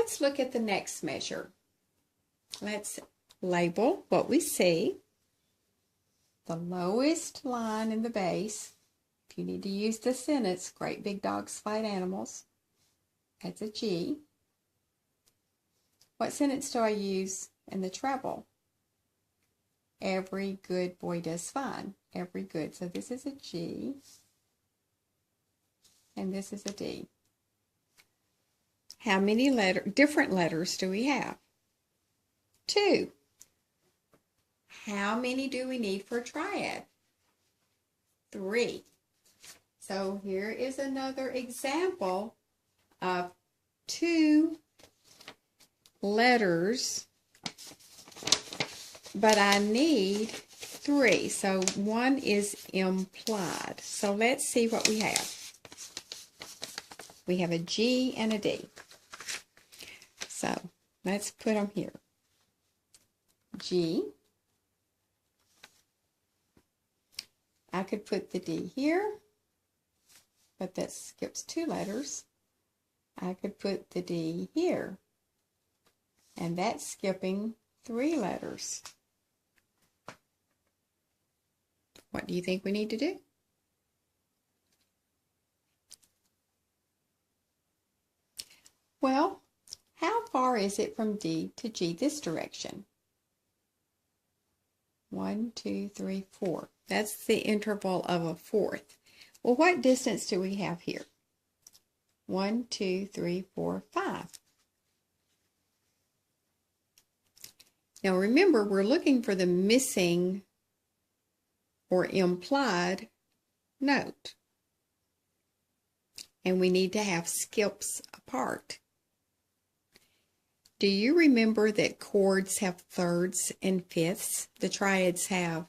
let's look at the next measure. Let's label what we see. The lowest line in the base. If you need to use the sentence, great big dogs fight animals, that's a G. What sentence do I use in the treble? Every good boy does fine. Every good. So this is a G. And this is a D. How many different letters do we have? 2. How many do we need for a triad? 3. So here is another example of 2 letters, but I need 3. So 1 is implied. So let's see what we have. We have a G and a D. So let's put them here. G. I could put the D here, but that skips 2 letters. I could put the D here, and that's skipping 3 letters. What do you think we need to do? Well, how far is it from D to G this direction? 1, 2, 3, 4. That's the interval of a fourth. Well, what distance do we have here? 1, 2, 3, 4, 5. Now remember, we're looking for the missing or implied note. And we need to have skips apart. Do you remember that chords have thirds and fifths? The triads have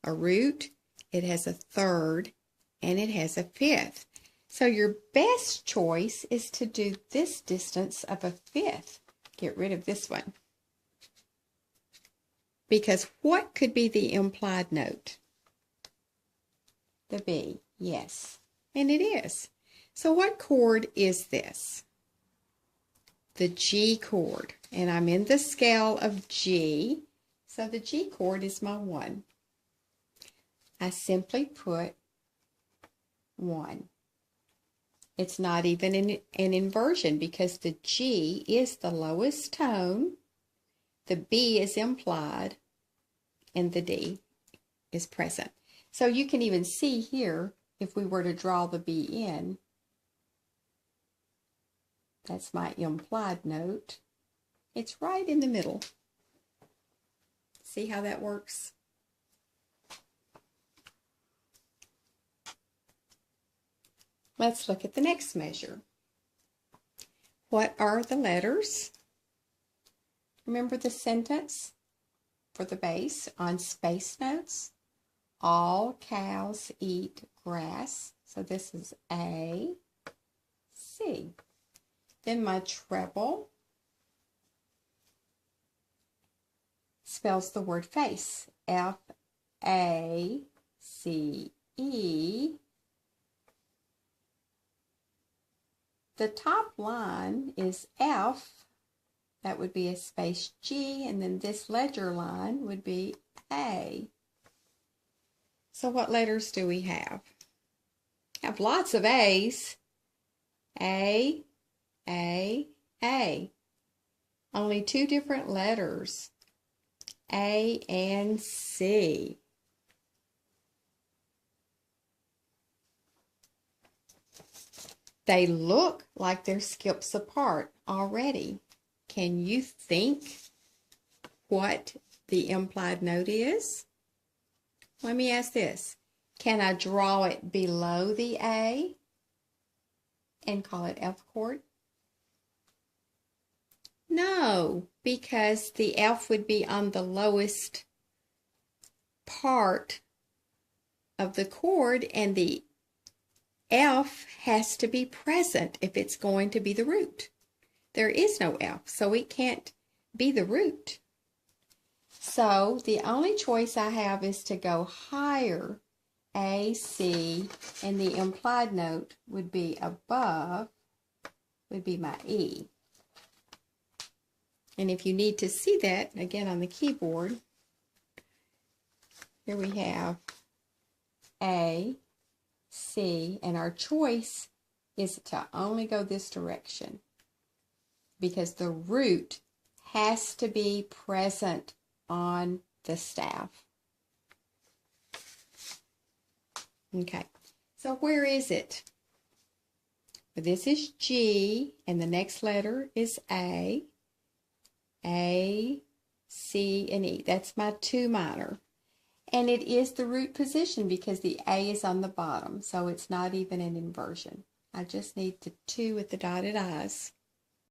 a root, it has a third, and it has a fifth. So your best choice is to do this distance of a fifth. Get rid of this one. Because what could be the implied note? The B, yes. And it is. So what chord is this? The G chord. And I'm in the scale of G. So the G chord is my 1. I simply put 1. It's not even an inversion because the G is the lowest tone, the B is implied, and the D is present. So you can even see here, if we were to draw the B in, that's my implied note. It's right in the middle. See how that works? Let's look at the next measure. What are the letters? Remember the sentence for the base on space notes? All cows eat grass. So this is A, C. Then my treble spells the word face. F-A-C-E. The top line is F. That would be a space G, and then this ledger line would be A. So what letters do we have? We have lots of A's. A, A, A. Only 2 different letters. A and C. They look like they're skips apart already. Can you think what the implied note is? Let me ask this. Can I draw it below the A and call it F chord? No, because the F would be on the lowest part of the chord, and the F has to be present if it's going to be the root. There is no F, so it can't be the root. So the only choice I have is to go higher, A, C, and the implied note would be above, would be my E. And if you need to see that, again on the keyboard, here we have A, C, and our choice is to only go this direction because the root has to be present on the staff. Okay, so where is it? Well, this is G, and the next letter is A, C, and E. That's my 2 minor. And it is the root position because the A is on the bottom, so it's not even an inversion. I just need the 2 with the dotted I's.